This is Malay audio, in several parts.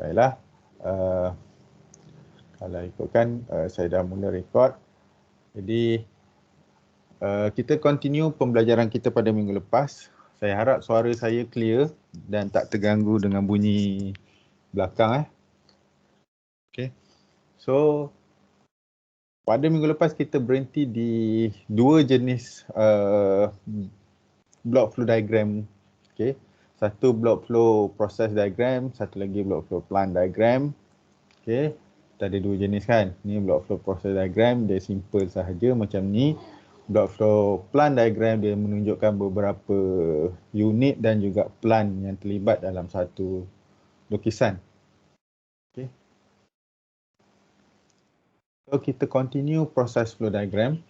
Baiklah, kalau ikutkan saya dah mula record. Jadi kita continue pembelajaran kita pada minggu lepas. Saya harap suara saya clear dan tak terganggu dengan bunyi belakang. Okay. So pada minggu lepas kita berhenti di dua jenis block flow diagram. Okay. Satu block flow process diagram, satu lagi block flow plant diagram. Okay. Kita ada dua jenis kan. Ni block flow process diagram, dia simple sahaja macam ni. Block flow plant diagram dia menunjukkan beberapa unit dan juga plant yang terlibat dalam satu lukisan. Okay. So kita continue process flow diagram.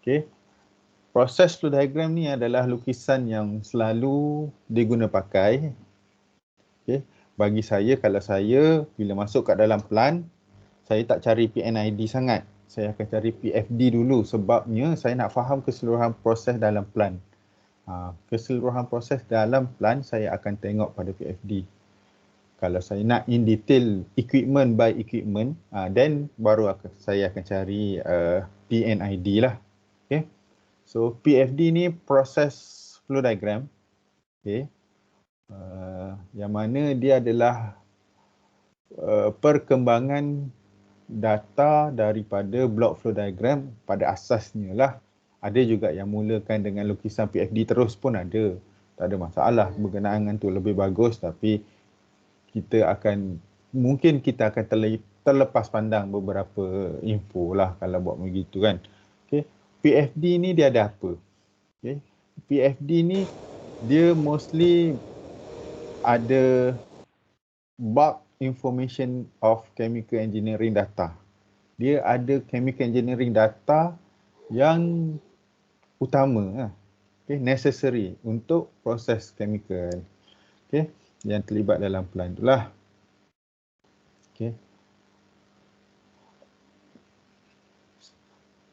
Okay. Proses flow diagram ni adalah lukisan yang selalu diguna pakai. Okay. Bagi saya, kalau saya bila masuk kat dalam plant, saya tak cari PNID sangat. Saya akan cari PFD dulu sebabnya saya nak faham keseluruhan proses dalam plant. Keseluruhan proses dalam plant saya akan tengok pada PFD. Kalau saya nak in detail equipment by equipment, then baru saya akan cari PNID lah. Okay. So PFD ni proses flow diagram. Okay. Yang mana dia adalah perkembangan data daripada block flow diagram pada asasnya lah. Ada juga yang mulakan dengan lukisan PFD terus pun ada. Tak ada masalah berkenaan dengan tu, lebih bagus, tapi mungkin kita akan terlepas pandang beberapa info lah kalau buat begitu kan. Okay. PFD ni dia ada apa? Okay. PFD ni dia mostly ada bulk information of chemical engineering data. Dia ada chemical engineering data yang utama, okay, necessary untuk proses chemical, okay, yang terlibat dalam plant itulah. Okay.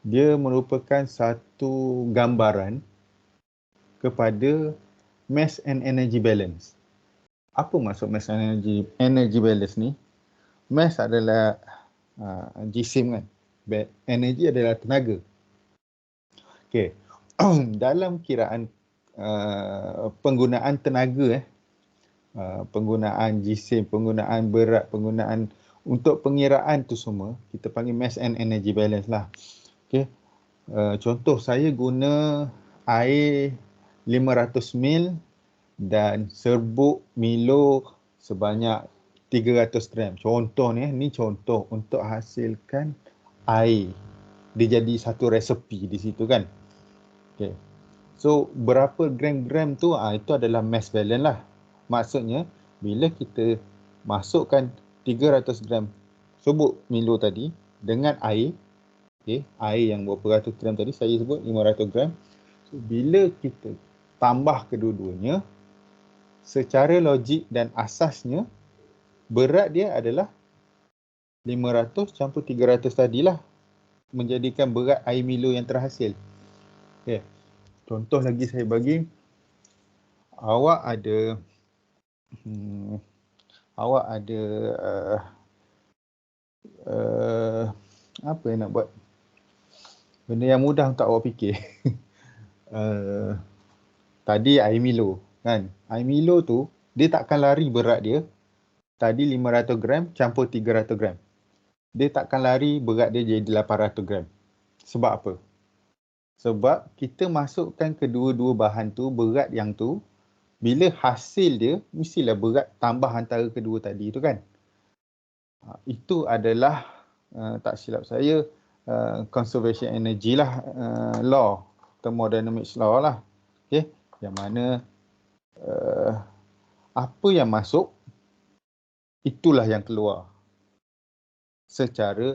Dia merupakan satu gambaran kepada mass and energy balance. Apa maksud mass and energy balance ni? Mass adalah jisim kan. Energy adalah tenaga. Okay. Dalam kiraan penggunaan tenaga, penggunaan jisim, penggunaan berat, penggunaan untuk pengiraan tu semua, kita panggil mass and energy balance lah. Okay. Contoh saya guna air 500 ml dan serbuk Milo sebanyak 300 gram. Contoh ni contoh untuk hasilkan air. Dia jadi satu resepi di situ kan. Okay. So berapa gram-gram tu itu adalah mass balance lah. Maksudnya bila kita masukkan 300 gram serbuk Milo tadi dengan air, okay, air yang berapa ratus gram tadi saya sebut 500 gram. So, bila kita tambah kedua-duanya, secara logik dan asasnya berat dia adalah 500 campur 300 tadilah menjadikan berat air Milo yang terhasil. Okay. Contoh lagi saya bagi, awak ada apa yang nak buat? Benda yang mudah untuk awak fikir. Tadi air Milo kan. Air Milo tu dia takkan lari berat dia. Tadi 500 gram campur 300 gram. Dia takkan lari berat dia jadi 800 gram. Sebab apa? Sebab kita masukkan kedua-dua bahan tu, berat yang tu, bila hasil dia mestilah berat tambah antara kedua tadi tu kan. Itu adalah tak silap saya conservation energy lah, law, thermodynamics law lah. Okay. Yang mana apa yang masuk itulah yang keluar secara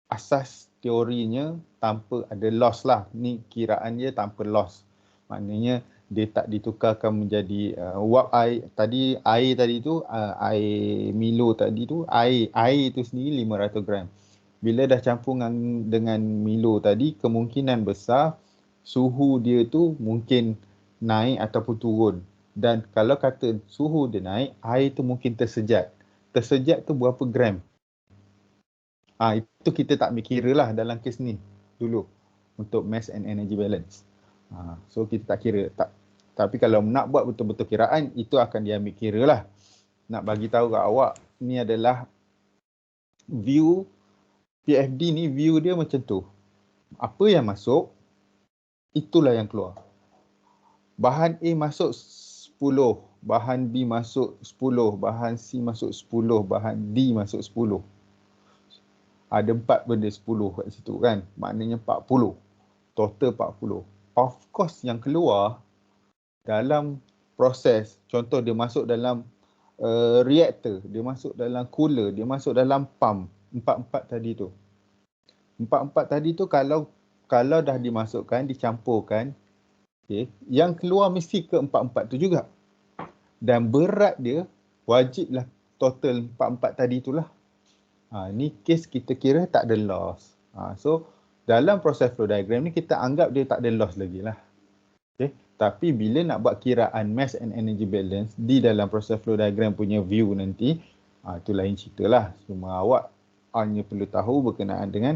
asas teorinya tanpa ada loss lah. Ni kiraan dia tanpa loss. Maknanya dia tak ditukarkan menjadi wap air tadi, air Milo tadi tu, air itu sendiri 500 gram. Bila dah campur dengan Milo tadi, kemungkinan besar suhu dia tu mungkin naik ataupun turun. Dan kalau kata suhu dia naik, air tu mungkin tersejat. Tersejat tu berapa gram? Itu kita tak ambil kira lah dalam kes ni dulu untuk mass and energy balance. So kita tak kira. Tapi kalau nak buat betul-betul kiraan, itu akan diambil kira lah. Nak bagi tahu kat awak, ni adalah view PFD ni, view dia macam tu. Apa yang masuk, itulah yang keluar. Bahan A masuk 10, bahan B masuk 10, bahan C masuk 10, bahan D masuk 10. Ada 4 benda 10 kat situ kan. Maknanya 40. Total 40. Of course yang keluar dalam proses, contoh dia masuk dalam reactor, dia masuk dalam cooler, dia masuk dalam pump. Empat-empat tadi tu. Empat-empat tadi tu kalau dah dimasukkan, dicampurkan, okay, yang keluar mesti ke empat-empat tu juga. Dan berat dia wajiblah total empat-empat tadi itulah. Ni kes kita kira tak ada loss. So dalam proses flow diagram ni kita anggap dia tak ada loss lagi lah. Okay. Tapi bila nak buat kiraan mass and energy balance di dalam proses flow diagram punya view nanti, itu lain cerita lah. Cuma awak hanya perlu tahu berkenaan dengan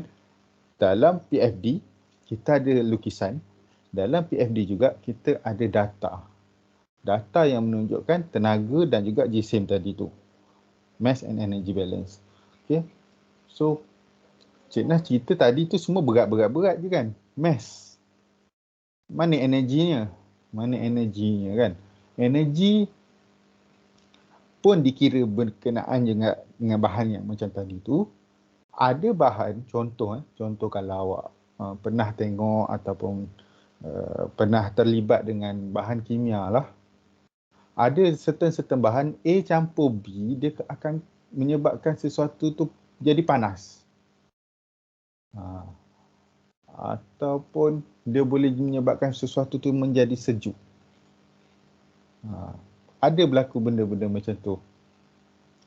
dalam PFD kita ada lukisan, dalam PFD juga kita ada data. Data yang menunjukkan tenaga dan juga jisim tadi tu. Mass and energy balance. Okay. So, Cik Nas cerita tadi tu semua berat je kan? Mass. Mana energinya? Mana energinya kan? Energi pun dikira berkenaan juga dengan bahan yang macam tadi tu. Ada bahan, contoh kalau awak pernah tengok ataupun pernah terlibat dengan bahan kimia lah. Ada certain bahan A campur B, dia akan menyebabkan sesuatu tu jadi panas. Ataupun dia boleh menyebabkan sesuatu tu menjadi sejuk. Ada berlaku benda-benda macam tu.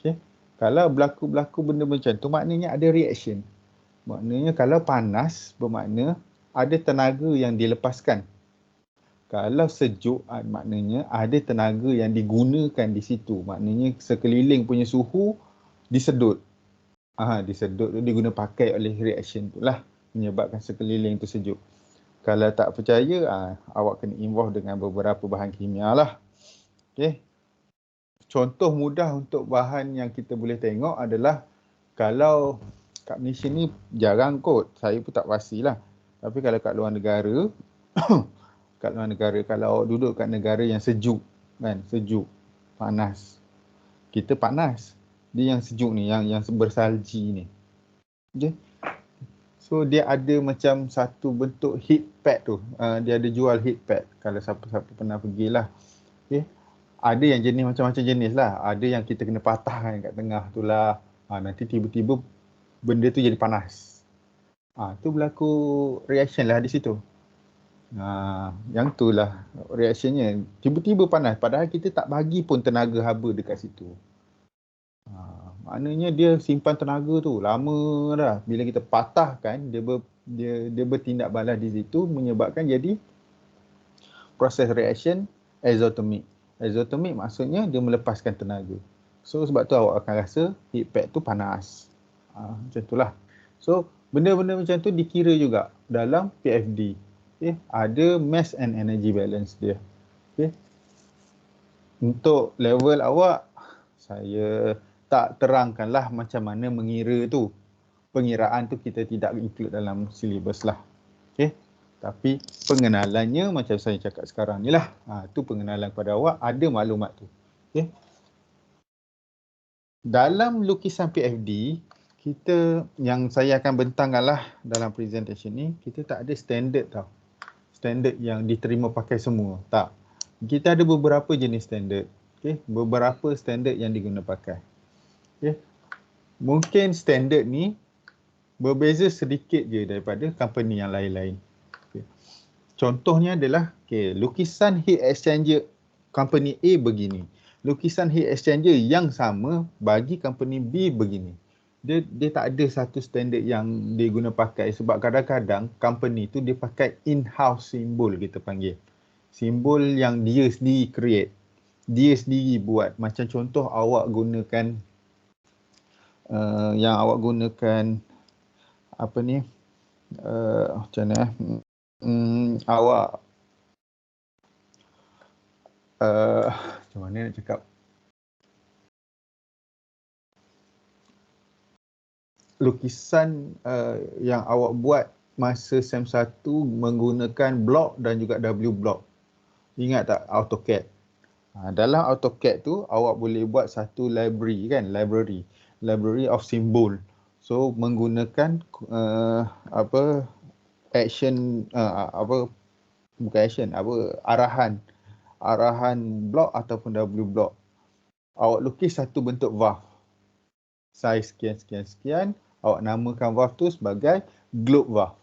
Okay. Kalau berlaku benda macam tu, maknanya ada reaction. Maknanya kalau panas, bermakna ada tenaga yang dilepaskan. Kalau sejuk, maknanya ada tenaga yang digunakan di situ. Maknanya sekeliling punya suhu disedut. Disedut tu diguna pakai oleh reaction tu lah, menyebabkan sekeliling tu sejuk. Kalau tak percaya, awak kena involve dengan beberapa bahan kimia lah. Okay. Contoh mudah untuk bahan yang kita boleh tengok adalah, kalau kat Malaysia ni jarang kot, saya pun tak pastilah. Tapi kalau kat luar negara, kat luar negara, kalau awak duduk kat negara yang sejuk kan, sejuk, panas. Kita panas. Dia yang sejuk ni, yang bersalji ni. Okay. So dia ada macam satu bentuk heat pad tu. Dia ada jual heat pad. Kalau siapa-siapa pernah pergilah. Okay. Ada yang jenis macam-macam jenis lah. Ada yang kita kena patahkan kat tengah tu lah. Nanti tiba-tiba benda tu jadi panas. Tu berlaku reaction lah di situ. Yang tu lah reactionnya. Tiba-tiba panas. Padahal kita tak bagi pun tenaga haba dekat situ. Maknanya dia simpan tenaga tu lama dah. Bila kita patahkan, dia bertindak balas di situ, menyebabkan jadi proses reaction exothermic. Exothermic maksudnya dia melepaskan tenaga. So sebab tu awak akan rasa heat pad tu panas. Macam itulah. So benda-benda macam tu dikira juga dalam PFD. Okay. Ada mass and energy balance dia. Okay. Untuk level awak, saya tak terangkanlah macam mana mengira tu. Pengiraan tu kita tidak include dalam silibus lah. Okay. Tapi pengenalannya macam saya cakap sekarang ni lah. Tu pengenalan kepada awak, ada maklumat tu. Okay. Dalam lukisan PFD, kita yang saya akan bentangkan lah dalam presentation ni, kita tak ada standard tau. Standard yang diterima pakai semua. Tak. Kita ada beberapa jenis standard. Okay. Beberapa standard yang diguna pakai. Okay. Mungkin standard ni berbeza sedikit je daripada company yang lain-lain. Okay. Contohnya adalah lukisan heat exchanger company A begini. Lukisan heat exchanger yang sama bagi company B begini. Dia tak ada satu standard yang dia guna pakai, sebab kadang-kadang company tu dia pakai in-house simbol, kita panggil. Simbol yang dia sendiri create. dia sendiri buat. Macam contoh awak gunakan yang awak gunakan apa ni, macam mana awak macam mana nak cakap, lukisan yang awak buat masa SEM 1 menggunakan block dan juga W block. Ingat tak AutoCAD? Dalam AutoCAD tu awak boleh buat satu library kan, library of symbol. So menggunakan action bukan action, arahan block ataupun W block. Awak lukis satu bentuk valve. Saiz sekian, awak namakan valve tu sebagai globe valve.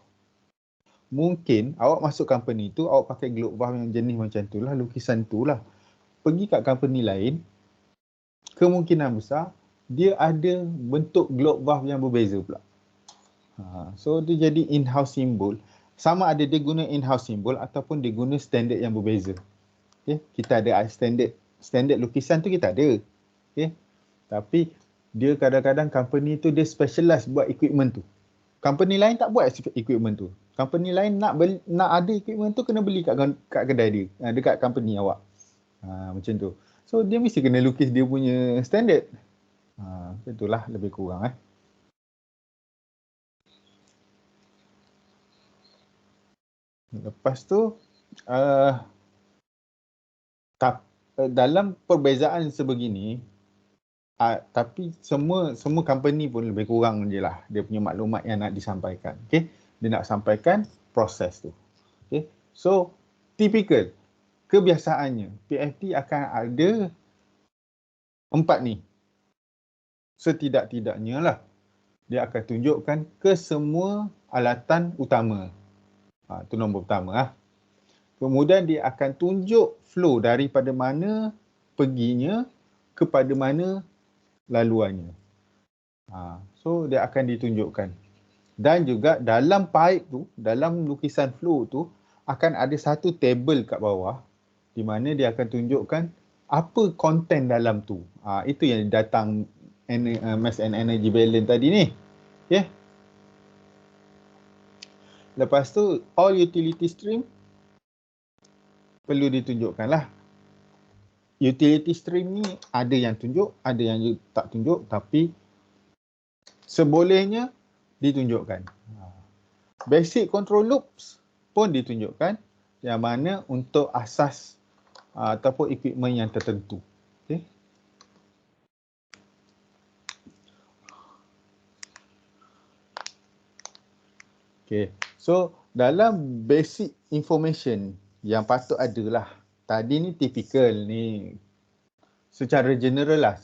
Mungkin awak masuk company tu, awak pakai globe valve yang jenis macam tu lah, lukisan tu lah. Pergi kat company lain, kemungkinan besar dia ada bentuk globe valve yang berbeza pula. So dia jadi in-house symbol. Sama ada dia guna in-house symbol ataupun dia guna standard yang berbeza. Okay? Kita ada standard lukisan tu kita ada. Okay? Tapi dia kadang-kadang company tu dia specialize buat equipment tu. Company lain tak buat equipment tu. Company lain nak ada equipment tu kena beli kat kedai dia, dekat company awak. Macam tu. So dia mesti kena lukis dia punya standard. Macam itulah lebih kurang. Lepas tu dalam perbezaan sebegini, tapi semua company pun lebih kurang je lah dia punya maklumat yang nak disampaikan. Okay? Dia nak sampaikan proses tu. Okay? So typical, kebiasaannya PFD akan ada 4 ni. Setidak-tidaknya lah dia akan tunjukkan ke semua alatan utama. Itu nombor pertama. Kemudian dia akan tunjuk flow daripada mana perginya kepada mana laluannya. So dia akan ditunjukkan. Dan juga dalam pipe tu, dalam lukisan flow tu akan ada satu table kat bawah di mana dia akan tunjukkan apa konten dalam tu. Itu yang datang mass and energy balance tadi ni. Okay. Lepas tu all utility stream perlu ditunjukkan lah. Utility stream ni ada yang tunjuk, ada yang tak tunjuk, tapi sebolehnya ditunjukkan. Basic control loops pun ditunjukkan, yang mana untuk asas ataupun equipment yang tertentu. Okay. Okay. So dalam basic information yang patut ada lah. Tadi ni typical ni secara general lah.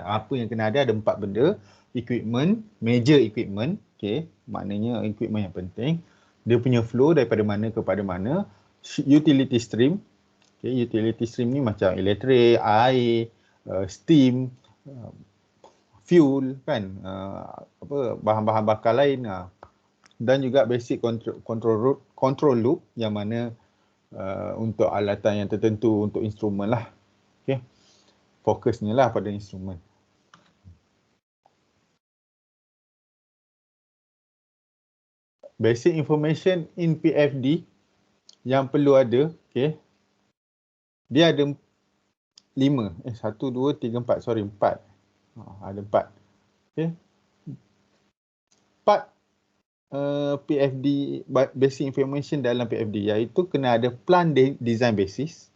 Apa yang kena ada 4 benda. Equipment, major equipment. Okay. Maknanya equipment yang penting. Dia punya flow daripada mana kepada mana. Utility stream. Okay. Utility stream ni macam elektrik, air, steam, fuel kan. Bahan-bahan bakar lain. Dan juga basic control loop yang mana untuk alatan yang tertentu, untuk instrumen lah. Okay. Fokusnya lah pada instrumen. Basic information in PFD yang perlu ada, okay. Dia ada 5. 1, 2, 3, 4. Sorry, 4. Ada 4. Okay. 4 PFD, basic information dalam PFD, iaitu kena ada plan design basis,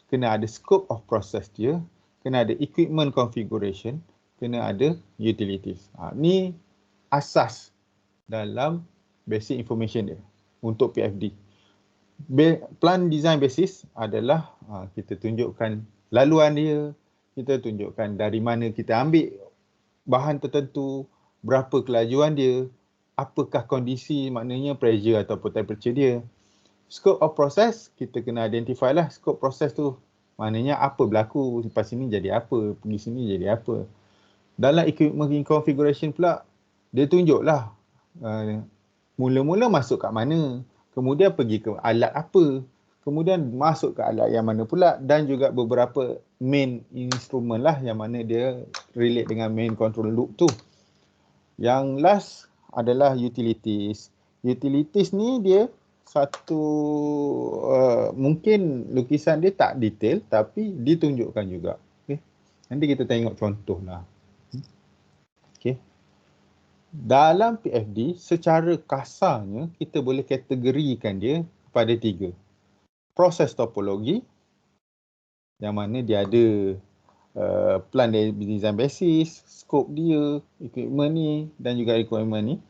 kena ada scope of process dia, kena ada equipment configuration, kena ada utilities. Ni asas dalam basic information dia untuk PFD. Plan design basis adalah kita tunjukkan laluan dia, kita tunjukkan dari mana kita ambil bahan tertentu, berapa kelajuan dia, apakah kondisi, maknanya pressure ataupun temperature dia. Scope of process, kita kena identify lah scope process tu. Maknanya apa berlaku, lepas sini jadi apa, pergi sini jadi apa. Dalam equipment configuration pula, dia tunjuklah mula-mula masuk kat mana, kemudian pergi ke alat apa, kemudian masuk ke alat yang mana pula, dan juga beberapa main instrument lah yang mana dia relate dengan main control loop tu. Yang last adalah utilities. Utilities ni dia satu mungkin lukisan dia tak detail tapi ditunjukkan juga. Okay. Nanti kita tengok contoh lah. Okay. Dalam PFD secara kasarnya kita boleh kategorikan dia kepada 3. Proses topologi yang mana dia ada plan design basis, scope dia, equipment ni dan juga requirement ni,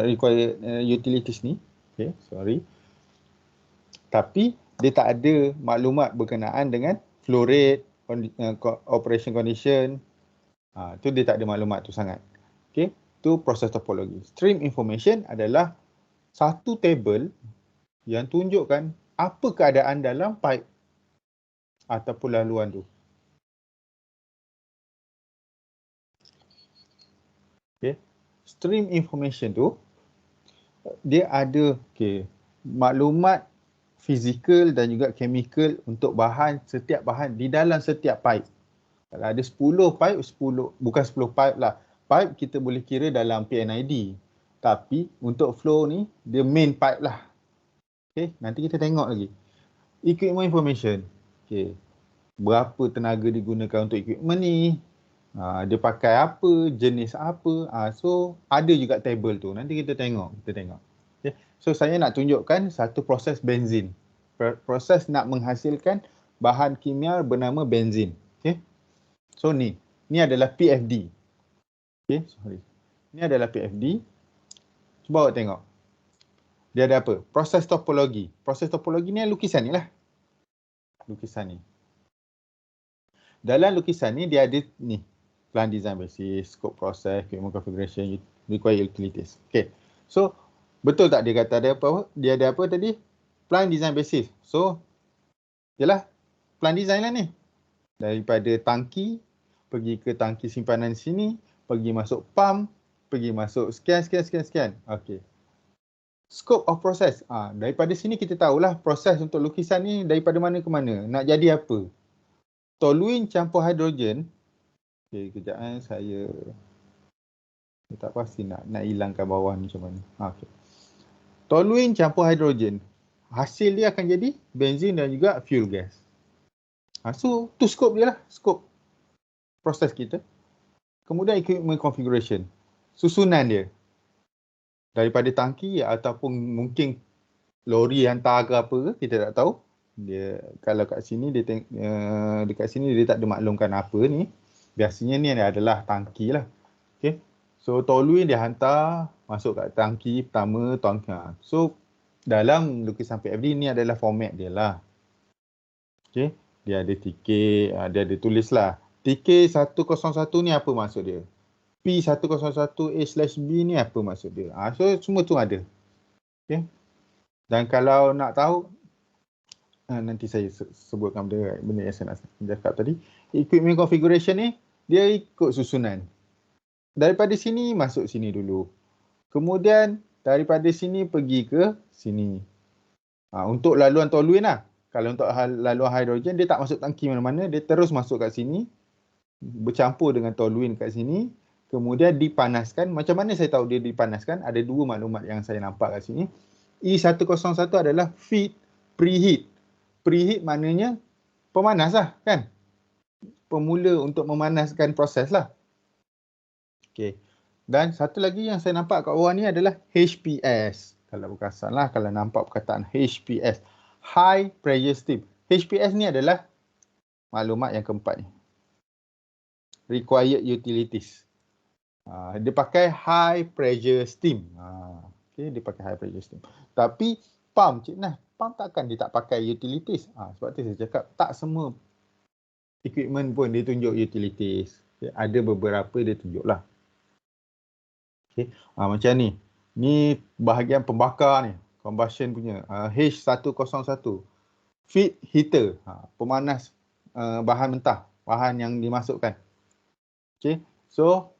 required utilities ni. Okay, sorry. Tapi dia tak ada maklumat berkenaan dengan flow rate, operation condition. Tu dia tak ada maklumat tu sangat. Okay, tu proses topologi. Stream information adalah satu table yang tunjukkan apa keadaan dalam pipe ataupun laluan tu. Okay. Stream information tu dia ada maklumat fizikal dan juga chemical untuk setiap bahan di dalam setiap pipe. Kalau ada 10 pipe, bukan 10 pipe lah. Pipe kita boleh kira dalam PNID. Tapi untuk flow ni dia main pipe lah. Okay, nanti kita tengok lagi. Equipment information. Okay. Berapa tenaga digunakan untuk equipment ni? Dia pakai apa, jenis apa. So ada juga table tu. Nanti kita tengok. Okay. So saya nak tunjukkan satu proses benzin. Proses nak menghasilkan bahan kimia bernama benzin. Okay. So ni adalah PFD. Okay, sorry. Ni adalah PFD. Cuba awak tengok. Dia ada apa? Proses topologi. Proses topologi ni lukisan ni lah. Lukisan ni. Dalam lukisan ni dia ada ni. Plan design basis, scope process, equipment configuration, required utilities. Okay. So, betul tak dia kata ada apa? Dia ada apa tadi? Plan design basis. So, yalah, plan design lah ni. Daripada tangki, pergi ke tangki simpanan sini, pergi masuk pump, pergi masuk sekian. Okay. Scope of process. Daripada sini kita tahulah proses untuk lukisan ni daripada mana ke mana. Nak jadi apa? Toluene campur hidrogen. Okay, kejap saya tak pasti nak hilangkan bawah ni macam mana. Okay. Toluene campur hidrogen. Hasil dia akan jadi benzin dan juga fuel gas. So, tu scope dia lah. Scope proses kita. Kemudian equipment configuration. Susunan dia. Daripada tangki ataupun mungkin lori hantar ke apa ke, kita tak tahu. Dia kalau kat sini dekat sini dia tak ada maklumkan apa ni. Biasanya ni adalah tangki lah. Okay. So toluene dia hantar masuk kat tangki pertama, tangki. So dalam lukisan PFD ni adalah format dia lah. Okay. Dia ada TK, dia ada tulis lah. TK 101 ni apa maksud dia? P101A/B ni apa maksud dia? So semua tu ada. Okay. Dan kalau nak tahu, nanti saya sebutkan benda yang saya nak cakap tadi. Equipment configuration ni, dia ikut susunan. Daripada sini, masuk sini dulu. Kemudian, daripada sini pergi ke sini. Untuk laluan toluene lah. Kalau untuk laluan hidrogen, dia tak masuk tangki mana-mana. Dia terus masuk kat sini. Bercampur dengan toluene kat sini. Kemudian dipanaskan. Macam mana saya tahu dia dipanaskan? Ada dua maklumat yang saya nampak kat sini. E101 adalah feed preheat. Preheat maknanya pemanas lah kan. Pemula untuk memanaskan proses lah. Okay. Dan satu lagi yang saya nampak kat bawah ni adalah HPS. Kalau bukan salah, kalau nampak perkataan HPS. High Pressure Steam. HPS ni adalah maklumat yang keempat ni. Required Utilities. Dia pakai High Pressure Steam. Okay, dia pakai High Pressure Steam. Tapi pump, Cik Nah, pump takkan dia tak pakai utilities. Sebab tu saya cakap tak semua equipment pun dia tunjuk utilities. Okay, ada beberapa dia tunjuk lah. Okay. Macam ni. Ni bahagian pembakar ni. Combustion punya. H101. Feed heater. Pemanas bahan mentah. Bahan yang dimasukkan. Okay. So,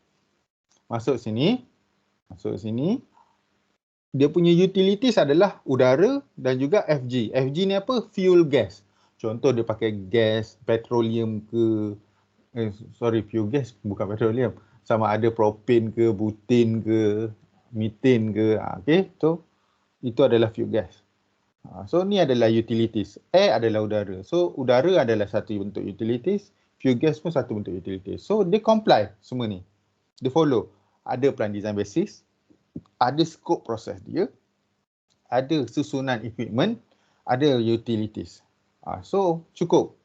masuk sini. dia punya utilities adalah udara dan juga FG. FG ni apa? Fuel gas. Contoh dia pakai gas, petroleum ke, fuel gas bukan petroleum. Sama ada propane ke, butane ke, methane ke. Okay, so itu adalah fuel gas. So ni adalah utilities. Air adalah udara. So udara adalah satu bentuk utilities. Fuel gas pun satu bentuk utilities. So dia comply semua ni. Dia follow. Ada plan design basis. Ada scope proses dia. Ada susunan equipment. Ada utilities. So cukup.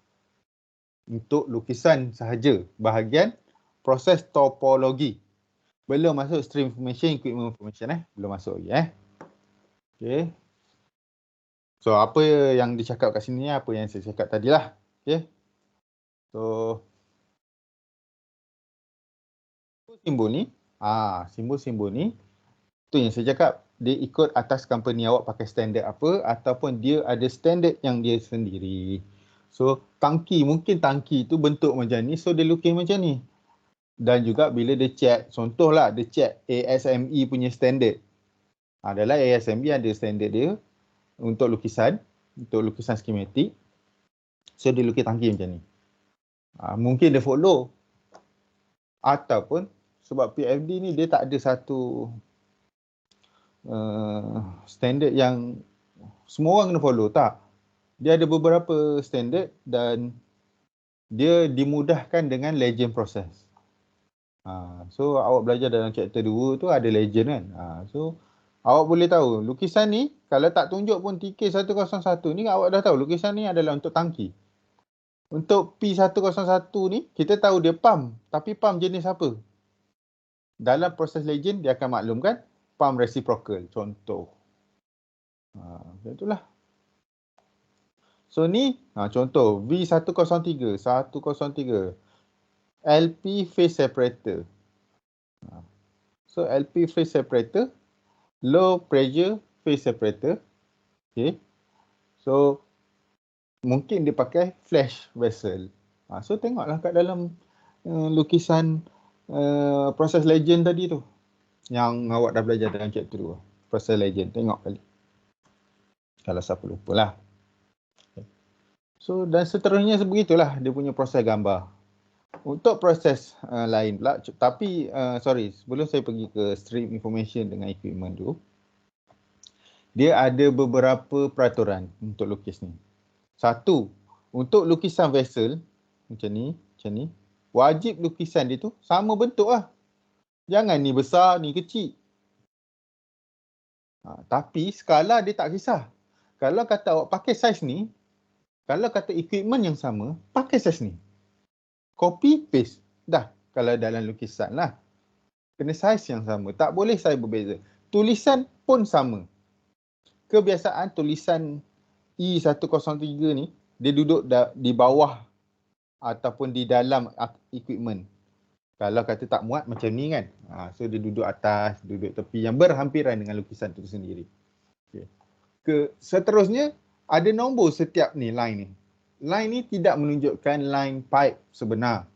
Untuk lukisan sahaja. Bahagian proses topologi. Belum masuk stream information, equipment information. Belum masuk lagi. Okay. So apa yang dicakap kat sini apa yang saya cakap tadi lah. Okay. So simbol ni, simbol-simbol ni tu yang saya cakap, dia ikut atas company awak pakai standard apa ataupun dia ada standard yang dia sendiri. So tangki, mungkin tangki tu bentuk macam ni, so dia lukis macam ni. Dan juga bila dia check, contohlah dia check ASME punya standard. Adalah ASME ada standard dia untuk lukisan skematik. So dia lukis tangki macam ni. Mungkin dia follow. Ataupun sebab PFD ni dia tak ada satu standard yang semua orang kena follow. Tak. Dia ada beberapa standard dan dia dimudahkan dengan legend process. So awak belajar dalam chapter 2 tu ada legend kan. So awak boleh tahu lukisan ni kalau tak tunjuk pun TK101 ni awak dah tahu lukisan ni adalah untuk tangki. Untuk P101 ni kita tahu dia pump, tapi pump jenis apa? Dalam proses legend dia akan maklumkan pump reciprocal contoh. Itulah. So ni contoh V103 LP phase separator. So LP phase separator, low pressure phase separator. Okay. So mungkin dia pakai flash vessel. So tengoklah kat dalam lukisan proses legend tadi tu yang awak dah belajar dalam chapter 2. Proses legend, tengok kali. Kalau siapa lupa lah. So dan seterusnya sebegitulah dia punya proses gambar. Untuk proses lain pula, tapi sebelum saya pergi ke stream information dengan equipment tu, dia ada beberapa peraturan untuk lukis ni. Satu, untuk lukisan vessel macam ni, wajib lukisan dia tu sama bentuk lah. Jangan ni besar, ni kecil. Tapi skala dia tak kisah. Kalau kata awak pakai saiz ni, kalau kata equipment yang sama, pakai saiz ni. Copy, paste. Dah, kalau dalam lukisan lah. Kena saiz yang sama. Tak boleh saiz berbeza. Tulisan pun sama. Kebiasaan tulisan E103 ni, dia duduk di bawah ataupun di dalam equipment. Kalau kata tak muat macam ni kan. So dia duduk atas, duduk tepi yang berhampiran dengan lukisan itu sendiri. Okay. Seterusnya, ada nombor setiap ni line ni. Line ni tidak menunjukkan line pipe sebenar.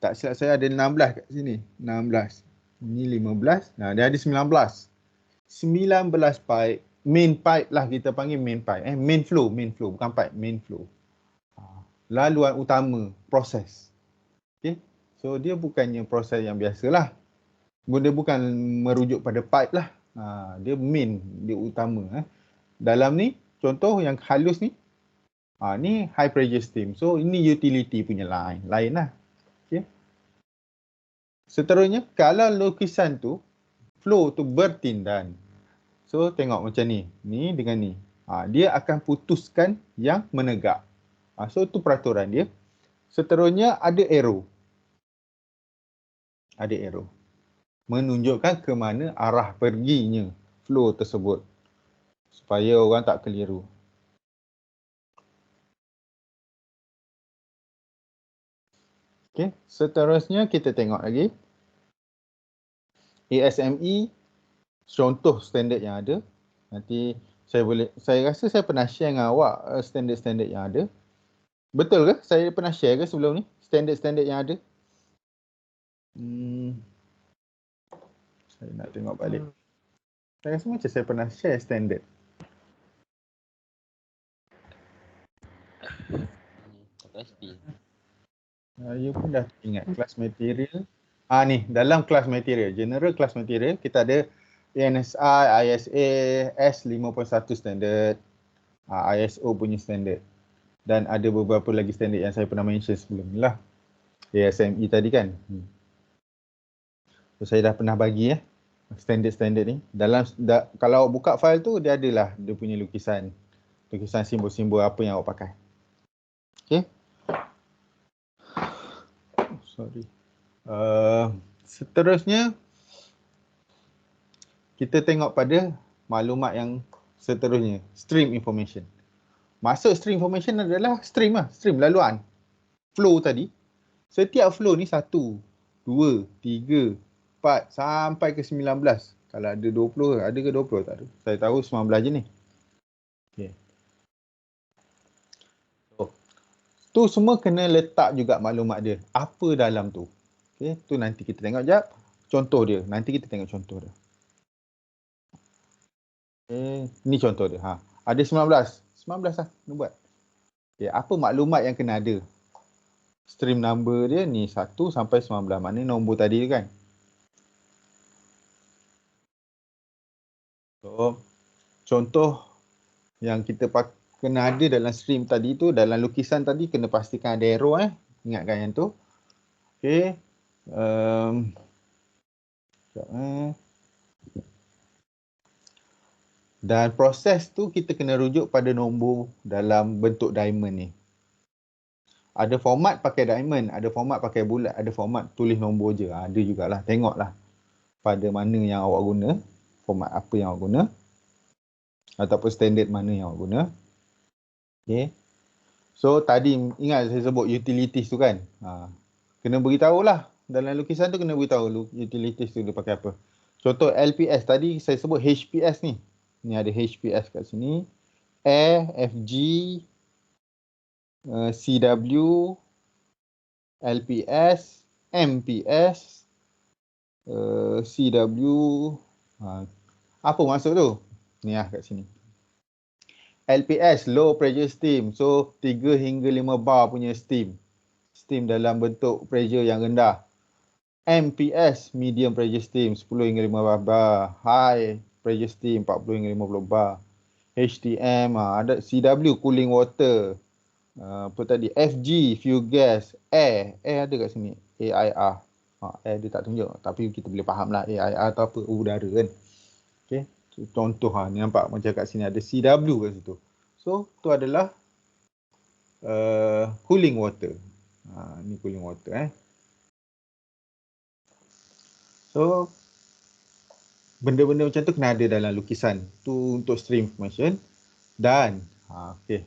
Tak silap saya ada 16 kat sini. 16. Ini 15. Dia ada 19. 19 pipe. Main pipe lah kita panggil main pipe. Main flow. Bukan pipe. Main flow. Laluan utama. Proses. Okay. So dia bukannya proses yang biasa lah. Dia bukan merujuk pada pipe lah. Dia main. Dia utama. Dalam ni, contoh yang halus ni. Ni high pressure steam. So ini utility punya line. Lain lah. Okay. Seterusnya, kalau lukisan tu, flow tu bertindan. So tengok macam ni. Ni dengan ni. Dia akan putuskan yang menegak. So tu peraturan dia. Seterusnya ada arrow. Ada arrow. Menunjukkan ke mana arah perginya flow tersebut. Supaya orang tak keliru. Okay. Seterusnya kita tengok lagi. ASME. Contoh standard yang ada. Nanti saya rasa saya pernah share dengan awak standard-standard yang ada. Betul ke? Saya pernah share ke sebelum ni? Standard-standard yang ada? Saya nak tengok balik. Saya rasa macam saya pernah share standard. Tak pasti. You pun dah ingat class material. Ni dalam class material, general class material, kita ada ANSI, ISA, S5.1 standard, ISO punya standard. Dan ada beberapa lagi standard yang saya pernah mention sebelum ni lah. ASME tadi kan. So, saya dah pernah bagi standard-standard ni. Kalau buka file tu, dia adalah dia punya lukisan simbol-simbol apa yang awak pakai. Okay. Sorry. Seterusnya kita tengok pada maklumat yang seterusnya, stream information. Maksud stream information adalah stream laluan. Flow tadi. Setiap flow ni 1, 2, 3, 4 sampai ke 19. Kalau ada 20, ada ke 20? Tak ada. Saya tahu 19 je ni. Okay. Tu semua kena letak juga maklumat dia. Apa dalam tu. Okay, tu nanti kita tengok jap. Contoh dia. Nanti kita tengok contoh dia. Okay, ni contoh dia. Ada 19. 19 lah. Kena buat. Okay, apa maklumat yang kena ada? Stream number dia ni 1 sampai 19. Maknanya nombor tadi kan. So, contoh yang kita kena ada dalam stream tadi tu, dalam lukisan tadi kena pastikan ada arrow ingatkan yang tu. Okey. Dan proses tu kita kena rujuk pada nombor dalam bentuk diamond ni. Ada format pakai diamond, ada format pakai bulat, ada format tulis nombor je. Ada jugalah, tengoklah pada mana yang awak guna, format apa yang awak guna ataupun standard mana yang awak guna. Okay. So tadi ingat saya sebut utilities tu kan. Kena beritahu lah. Dalam lukisan tu kena beritahu utilities tu dia pakai apa. Contoh LPS tadi saya sebut HPS ni. Ni ada HPS kat sini. Air, FG, CW, LPS, MPS, CW. Apa maksud tu? Ni kat sini. LPS, low pressure steam. So, 3 hingga 5 bar punya steam. Steam dalam bentuk pressure yang rendah. MPS, medium pressure steam, 10 hingga 15 bar. High pressure steam, 40 hingga 50 bar. HTM, ada CW, cooling water. Apa tadi? FG, fuel gas. Air ada kat sini. AIR. Air dia tak tunjuk. Tapi kita boleh faham lah AIR tu apa. Udara kan. Okay. Contoh ni nampak macam kat sini ada CW kat situ. So tu adalah cooling water. Ni cooling water So benda-benda macam tu kena ada dalam lukisan. Tu untuk stream information. Dan okay.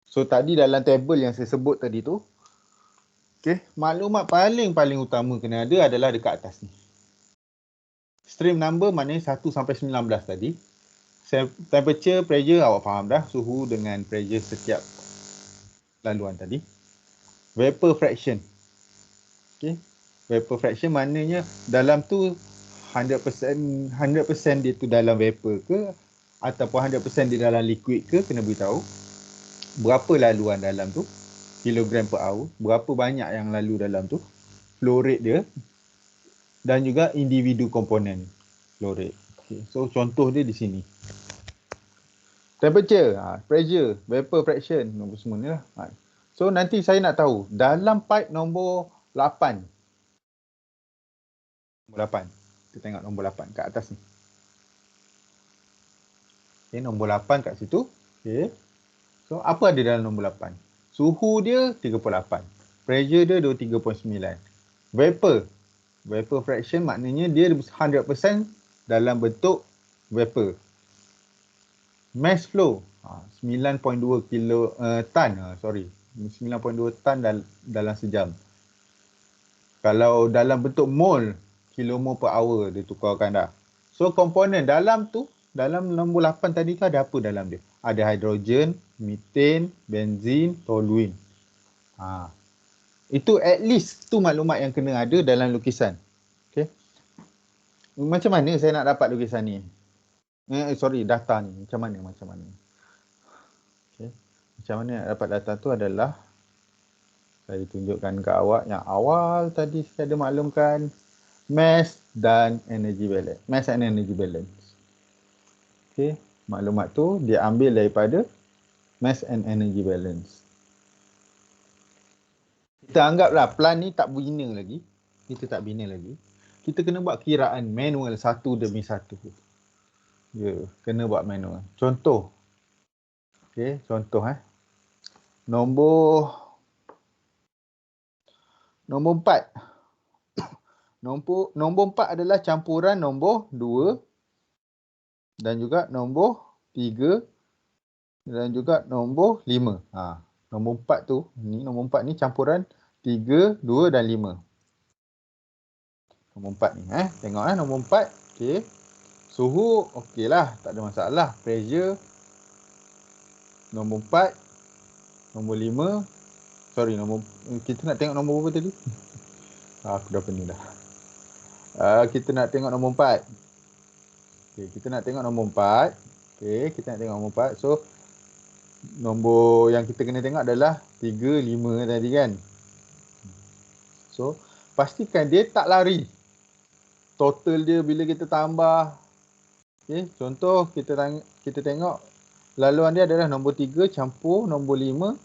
So tadi dalam table yang saya sebut tadi tu, okay, maklumat paling utama kena ada adalah dekat atas ni. Stream number maknanya 1 sampai 19 tadi. Temperature, pressure awak faham dah. Suhu dengan pressure setiap laluan tadi. Vapor fraction. Okay. Vapor fraction maknanya dalam tu 100% dia tu dalam vapor ke ataupun 100% dia dalam liquid ke, kena beritahu. Berapa laluan dalam tu, kilogram per hour, berapa banyak yang lalu dalam tu, flow rate dia dan juga individu komponen flow rate. Okay. So contoh dia di sini. Temperature, pressure, vapor fraction, nombor semua ni lah. So nanti saya nak tahu dalam pipe nombor 8. Nombor 8. Kita tengok nombor 8 kat atas ni. Okay, nombor 8 kat situ. Okay. So apa ada dalam nombor 8? Suhu dia 38. Pressure dia 23.9. Vapor fraction maknanya dia 100% dalam bentuk vapor. Mass flow 9.2 tan. 9.2 tan dalam sejam. Kalau dalam bentuk mol, kilomol per hour dia tukarkan dah. So komponen dalam tu, dalam nombor 8 tadi tu ada apa dalam dia? Ada hidrogen, methane, benzin, toluene. Itu at least tu maklumat yang kena ada dalam lukisan. Okay. Macam mana saya nak dapat lukisan ni? data ni macam mana. Okay. Macam mana nak dapat data tu adalah saya tunjukkan ke awak yang awal tadi saya ada maklumkan mass dan energy balance. Mass and energy balance. Okay. Maklumat tu dia ambil daripada mass and energy balance. Kita anggaplah plan ni tak bina lagi. Kita kena buat kiraan manual satu demi satu. Ya, kena buat manual. Contoh. Okey, contoh Nombor 4. Nombor 4 adalah campuran nombor 2 dan juga nombor 3 dan juga nombor 5. Nombor 4 tu, nombor 4 ni campuran 3, 2 dan 5. Nombor 4 ni tengok nombor 4. Okey. Suhu okeylah, tak ada masalah. Pressure nombor 4, nombor 5. Kita nak tengok nombor berapa tadi? Aku dah pening dah. Kita nak tengok nombor 4. Okey, kita nak tengok nombor 4. So nombor yang kita kena tengok adalah 3, 5 tadi kan. So pastikan dia tak lari. Total dia bila kita tambah. Okey, contoh kita tengok laluan dia adalah nombor 3 campur nombor 5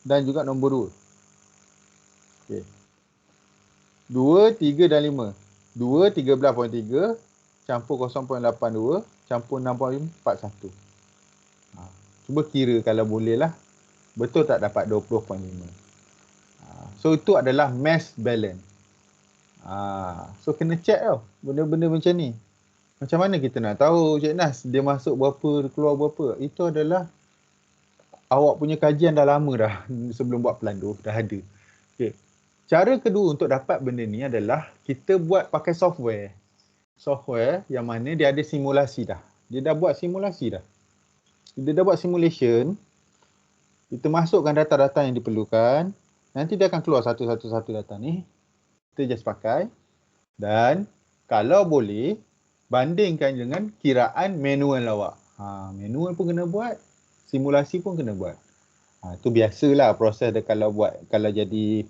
dan juga nombor 2. Okey. 2, 3 dan 5. 2, 13.3 campur 0.82 campur 6.41. Cuba kira kalau boleh lah. Betul tak dapat 20.5. So itu adalah mass balance. So kena check tau benda-benda macam ni. Macam mana kita nak tahu Cik Nas dia masuk berapa, keluar berapa? Itu adalah awak punya kajian dah lama dah sebelum buat plan tu dah ada. Okay. Cara kedua untuk dapat benda ni adalah kita buat pakai software. Software yang mana dia ada simulasi dah. Dia dah buat simulasi dah. Dia dah buat simulation. Kita masukkan data-data yang diperlukan. Nanti dia akan keluar satu-satu data ni. Kita just pakai. Dan kalau boleh bandingkan dengan kiraan manual awak. Manual pun kena buat, simulasi pun kena buat. Tu biasalah proses dia kalau jadi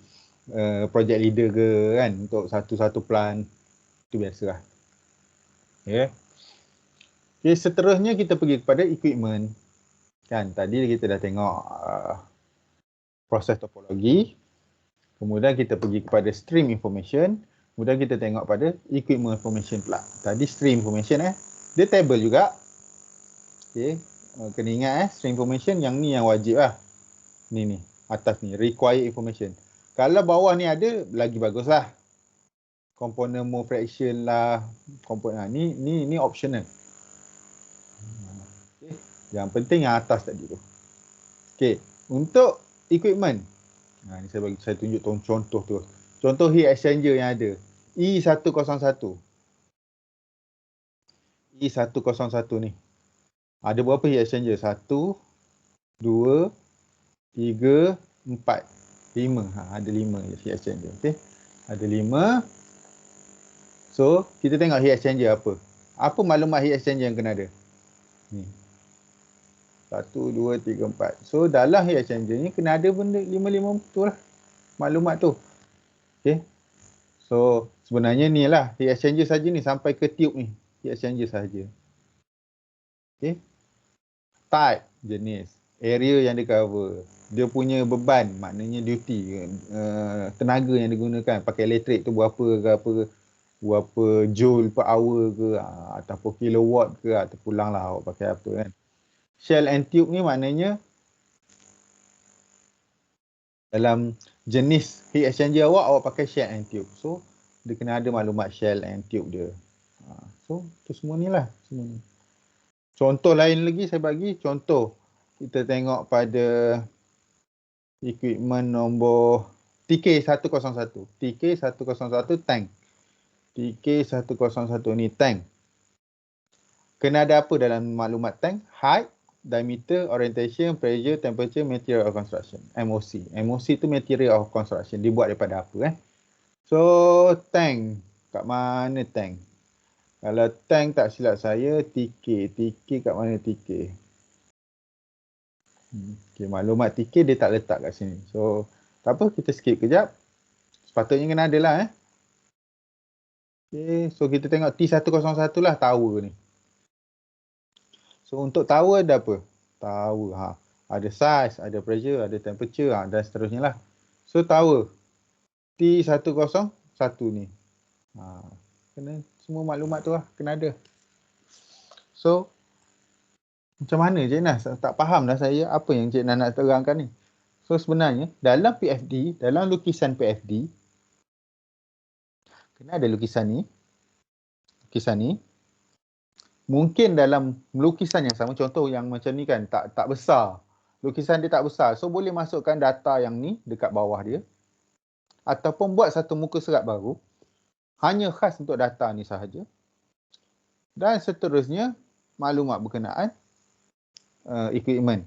project leader ke kan untuk satu-satu plan. Tu biasalah. Okay. Okay, seterusnya kita pergi kepada equipment. Kan tadi kita dah tengok proses topologi. Kemudian kita pergi kepada stream information. Kemudian kita tengok pada equipment information pula. Tadi stream information dia table juga. Okey, kena ingat stream information yang ni yang wajib lah. Ni atas ni required information. Kalau bawah ni ada lagi bagus lah. Component mole fraction lah, komponen ni optional. Okay. Yang penting yang atas tadi tu. Okey, untuk equipment. Ni saya tunjuk contoh tu. Contoh heat exchanger yang ada. E101. E101 ni. Ada berapa heat exchanger? 1, 2, 3, 4, 5. Ada 5 heat exchanger. Okey. Ada 5. So, kita tengok heat exchanger apa. Apa maklumat heat exchanger yang kena ada? Ni. 1, 2, 3, 4. So, dalam heat exchanger ni kena ada benda 5 betul lah. Maklumat tu. Okey. So, sebenarnya ni lah heat exchanger saja ni sampai ke tube ni. Heat exchanger saja. Okey. Type, jenis. Area yang dia cover. Dia punya beban, maknanya duty. Tenaga yang digunakan. Pakai elektrik tu berapa ke apa ke. Berapa joule per hour ke. Ataupun kilowatt ke. Atau pulang lah awak pakai apa kan. Shell and tube ni maknanya dalam jenis heat exchanger awak pakai shell and tube. So, dia kena ada maklumat shell and tube dia. So, tu semua ni lah. Contoh lain lagi saya bagi. Contoh, kita tengok pada equipment nombor TK101. TK101 tank. TK101 ni tank. Kena ada apa dalam maklumat tank? Height, diameter, orientation, pressure, temperature, material of construction. MOC. MOC tu material of construction. Dibuat daripada apa So, tank. Kat mana tank? Kalau tank tak silap saya TK. TK kat mana TK? Okay, maklumat TK dia tak letak kat sini. So, tak apa, kita skip kejap. Sepatutnya kena ada lah Okay, so kita tengok T101 lah tower ni. So, untuk tower ada apa? Tower, ada size, ada pressure, ada temperature, dan seterusnya lah. So, tower T101 ni. Kena semua maklumat tu lah, kena ada. So, macam mana Cik Nas? Tak faham dah saya apa yang Cik Nas nak terangkan ni. So, sebenarnya dalam PFD, dalam lukisan PFD, kena ada lukisan ni. Lukisan ni. Mungkin dalam lukisan yang sama, contoh yang macam ni kan, tak besar. Lukisan dia tak besar. So, boleh masukkan data yang ni dekat bawah dia. Ataupun buat satu muka surat baru. Hanya khas untuk data ni sahaja. Dan seterusnya, maklumat berkenaan equipment.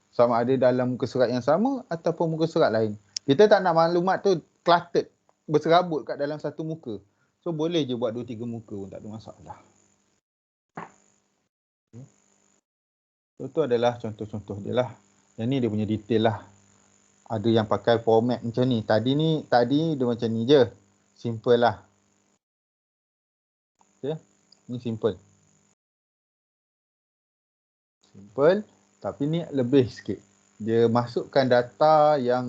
Sama ada dalam muka surat yang sama ataupun muka surat lain. Kita tak nak maklumat tu cluttered, berserabut kat dalam satu muka. So, boleh je buat 2-3 muka pun tak ada masalah. Itu adalah contoh-contoh dia lah. Yang ni dia punya detail lah. Ada yang pakai format macam ni. Tadi dia macam ni je. Simple lah. Okay. Ni simple. Simple. Tapi ni lebih sikit. Dia masukkan data yang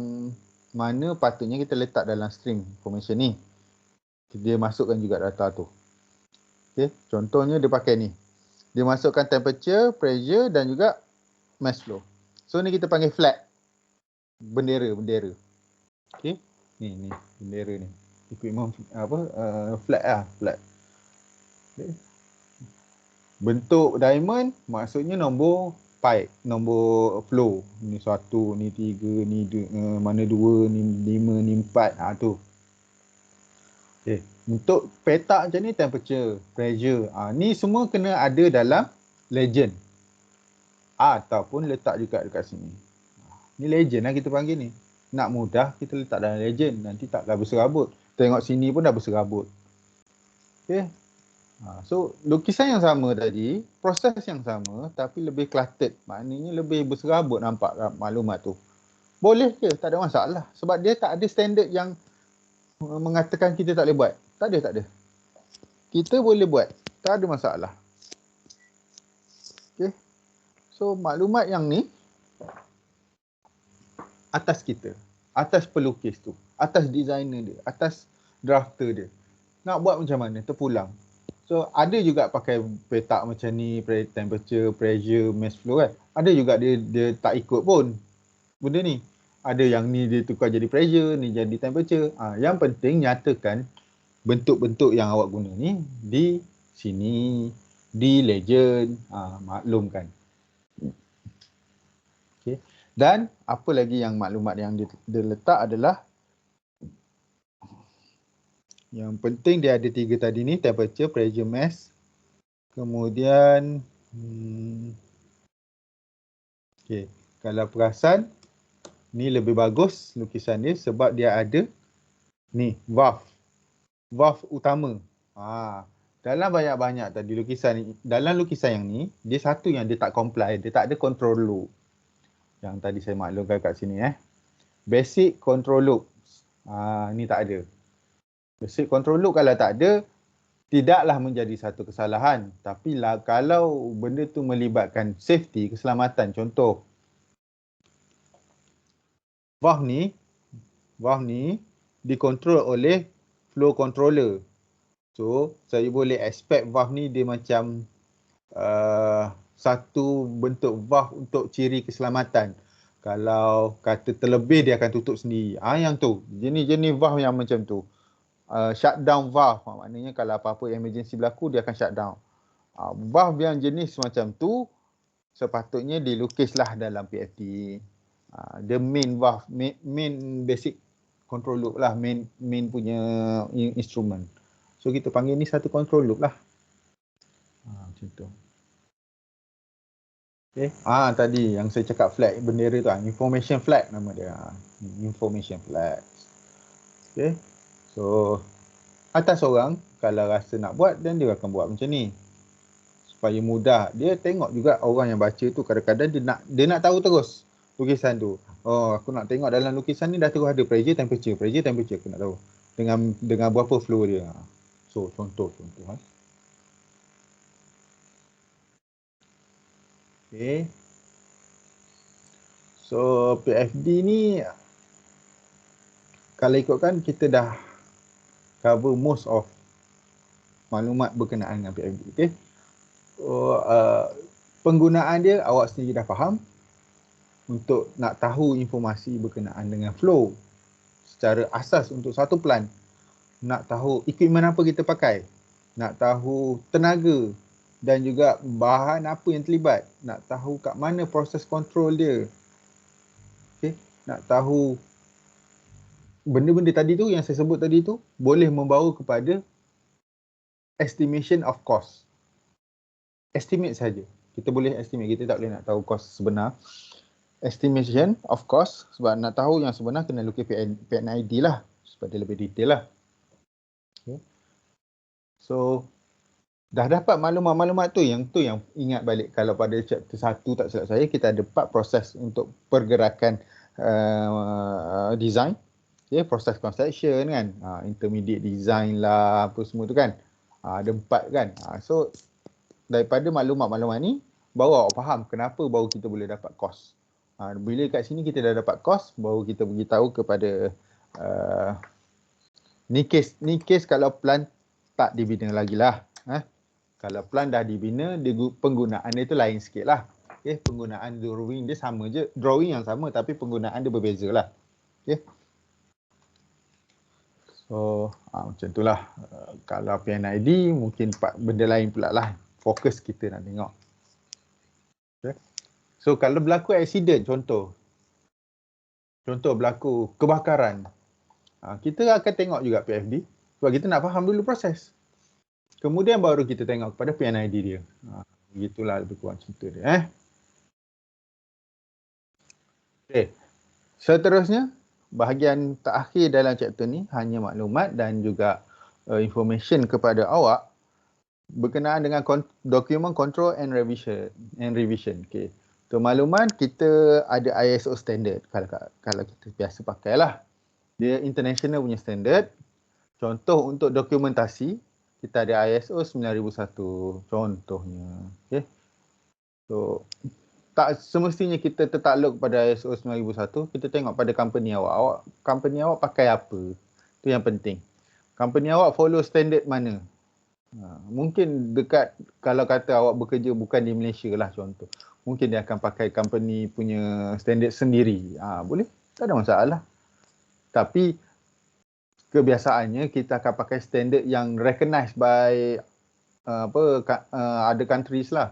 mana patutnya kita letak dalam string information ni. Dia masukkan juga data tu. Okay. Contohnya dia pakai ni. Dia masukkan temperature, pressure dan juga mass flow. So ni kita panggil flag. Bendera. Okay. Ni bendera ni. Equipment flag lah. Flag. Okay. Bentuk diamond maksudnya nombor pipe, nombor flow. Ni 1, ni 3, ni 2, mana 2, ni 5, ni 4. Tu. Okay. Untuk petak macam ni temperature, pressure. Ni semua kena ada dalam legend. Ataupun letak juga dekat sini. Ni legend lah kita panggil ni. Nak mudah kita letak dalam legend. Nanti taklah berserabut. Tengok sini pun dah berserabut. Okay. So lukisan yang sama tadi, proses yang sama tapi lebih cluttered. Maknanya lebih berserabut nampak maklumat tu. Boleh ke? Tak ada masalah. Sebab dia tak ada standard yang mengatakan kita tak boleh buat. Tak ada. Kita boleh buat. Tak ada masalah. Okay. So maklumat yang ni atas kita. Atas pelukis tu. Atas designer dia. Atas drafter dia. Nak buat macam mana? Terpulang. So ada juga pakai petak macam ni, temperature, pressure, mass flow kan. Ada juga dia tak ikut pun benda ni. Ada yang ni dia tukar jadi pressure, ni jadi temperature. Yang penting nyatakan bentuk-bentuk yang awak guna ni di sini, di legend, maklumkan. Okay. Dan apa lagi yang maklumat yang dia letak adalah yang penting dia ada 3 tadi ni, temperature, pressure, mass. Kemudian okay, kalau perasan ni lebih bagus lukisan dia sebab dia ada ni valve utama. Dalam banyak-banyak tadi lukisan ni, dalam lukisan yang ni dia satu yang dia tak comply, dia tak ada control loop. Yang tadi saya maklumkan kat sini basic control loop. Ni tak ada. Basic control loop kalau tak ada, tidaklah menjadi satu kesalahan. Tapi kalau benda tu melibatkan safety, keselamatan, contoh valve ni dikontrol oleh flow controller. So, saya boleh expect valve ni dia macam satu bentuk valve untuk ciri keselamatan. Kalau kata terlebih dia akan tutup sendiri. Yang tu, jenis-jenis valve yang macam tu. Shutdown valve, maknanya kalau apa-apa emergency berlaku dia akan shutdown. Valve yang jenis macam tu sepatutnya dilukislah dalam PFD. The main valve, main basic control loop lah, main punya instrument. So kita panggil ni satu control loop lah. Macam tu. Okay. Tadi yang saya cakap flag bendera tu, information flag nama dia. Information flag. Okay. So Atas orang, kalau rasa nak buat, dan dia akan buat macam ni. Supaya mudah. Dia tengok juga orang yang baca tu kadang-kadang dia nak tahu terus lukisan tu. Oh, aku nak tengok dalam lukisan ni dah terus ada pressure, temperature aku nak tahu. Dengan berapa flow dia. So, contoh. Okay. So, PFD ni kalau ikutkan kita dah cover most of maklumat berkenaan dengan PFD. Okay. So, penggunaan dia awak sendiri dah faham. Untuk nak tahu informasi berkenaan dengan flow secara asas untuk satu plant, nak tahu equipment apa kita pakai, nak tahu tenaga dan juga bahan apa yang terlibat, nak tahu kat mana proses kontrol dia, okay? Nak tahu benda-benda tadi tu yang saya sebut tadi tu boleh membawa kepada estimation of cost. Estimate saja. Kita boleh estimate, kita tak boleh nak tahu cost sebenar. Estimation of cost, sebab nak tahu yang sebenar kena look at PNID lah supaya lebih detail lah. Okay. So dah dapat maklumat-maklumat tu yang ingat balik kalau pada chapter 1 tak silap saya kita ada 4 proses untuk pergerakan design. Okay, proses conception kan, intermediate design lah apa semua tu kan. Ada 4 kan. So daripada maklumat-maklumat ni baru awak faham kenapa baru kita boleh dapat cost. Bila kat sini kita dah dapat cost, baru kita beritahu kepada ni case kalau plant tak dibina lagi lah. Kalau plant dah dibina, penggunaan dia tu lain sikit lah. Okay, penggunaan drawing dia sama je. Drawing yang sama tapi penggunaan dia berbeza lah. Okay. So macam tu lah. Kalau PNID mungkin benda lain pula lah. Fokus kita nak tengok. Okay. So kalau berlaku accident, contoh berlaku kebakaran, kita akan tengok juga PFD sebab kita nak faham dulu proses. Kemudian baru kita tengok kepada PNID dia. Begitulah lebih kurang cerita dia. Okay. Seterusnya, bahagian terakhir dalam chapter ni hanya maklumat dan juga information kepada awak berkenaan dengan document control and revision. Okay. Untuk makluman, kita ada ISO standard kalau kita biasa pakai lah. Dia international punya standard. Contoh untuk dokumentasi, kita ada ISO 9001 contohnya. Okay. So, tak semestinya kita tertakluk pada ISO 9001, kita tengok pada company awak. Company awak pakai apa? Itu yang penting. Company awak follow standard mana? Mungkin dekat, kalau kata awak bekerja bukan di Malaysia lah contoh. Mungkin dia akan pakai company punya standard sendiri. Boleh, tak ada masalah. Tapi kebiasaannya kita akan pakai standard yang recognized by other countries lah.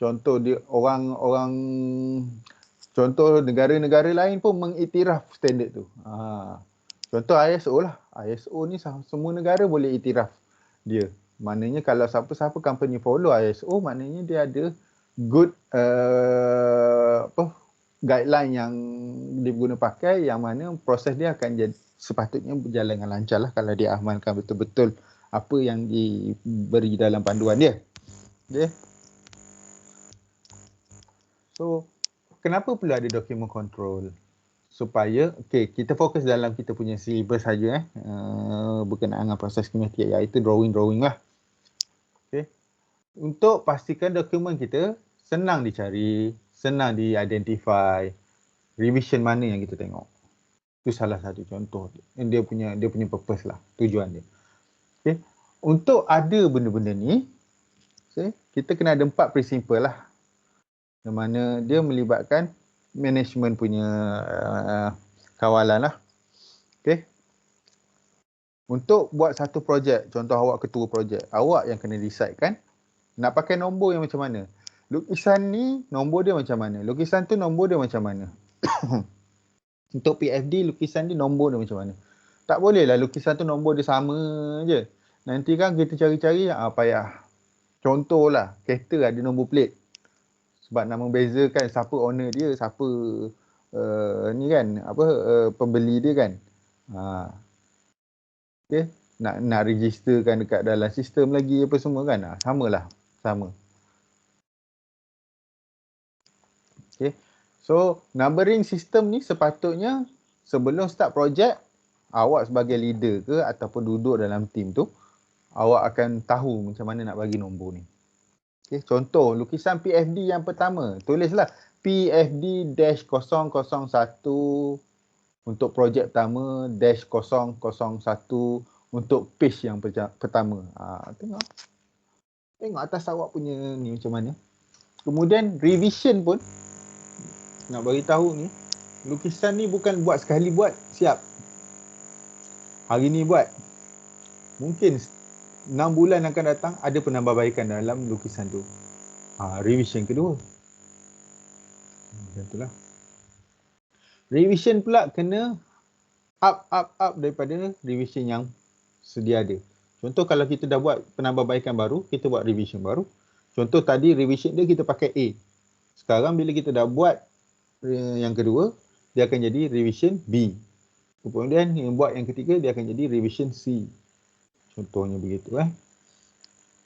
Contoh dia contoh negara-negara lain pun mengiktiraf standard tu. Contoh ISO lah. ISO ni semua negara boleh iktiraf dia. Maknanya kalau siapa-siapa company follow ISO, maknanya dia ada good guideline yang diguna pakai, yang mana proses dia akan sepatutnya berjalan dengan lancar lah kalau dia amalkan betul-betul apa yang diberi dalam panduan dia. Okay. So, kenapa perlu ada document control? Supaya, kita fokus dalam kita punya syllabus saja berkenaan dengan proses kinetik, iaitu drawing lah. Okay. Untuk pastikan dokumen kita senang dicari, senang di-identify, revision mana yang kita tengok. Itu salah satu contoh. Dia punya purpose lah, tujuan dia. Okay. Untuk ada benda-benda ni, kita kena ada 4 prinsipal lah. Di mana dia melibatkan management punya kawalan lah. Okay. Untuk buat satu projek, contoh awak ketua projek, awak yang kena decide kan, nak pakai nombor yang macam mana. Lukisan ni nombor dia macam mana, lukisan tu nombor dia macam mana. Untuk PFD, lukisan dia nombor dia macam mana. Tak boleh lah lukisan tu nombor dia sama je. Nanti kan kita cari-cari, payah. Contoh lah, kereta ada nombor plate. Sebab nak membezakan siapa owner dia, siapa ni kan, pembeli dia kan. Okay. nak registerkan dekat dalam sistem lagi apa semua kan. Samalah, sama. Okay. So, numbering system ni sepatutnya sebelum start projek, awak sebagai leader ke ataupun duduk dalam team tu, awak akan tahu macam mana nak bagi nombor ni. Okay. Contoh, lukisan PFD yang pertama, tulislah PFD-001 untuk projek pertama, -001 untuk page yang pertama. Tengok atas awak punya ni macam mana. Kemudian revision pun nak bagi tahu ni, lukisan ni bukan buat sekali buat siap. Hari ni buat. Mungkin 6 bulan akan datang ada penambahbaikan dalam lukisan tu. Revision kedua. Macam itulah. Revision pula kena up daripada revision yang sedia ada. Contoh kalau kita dah buat penambahbaikan baru, kita buat revision baru. Contoh tadi revision dia kita pakai A. Sekarang bila kita dah buat yang kedua, dia akan jadi revision B. Kemudian yang buat yang ketiga, dia akan jadi revision C. Contohnya begitu.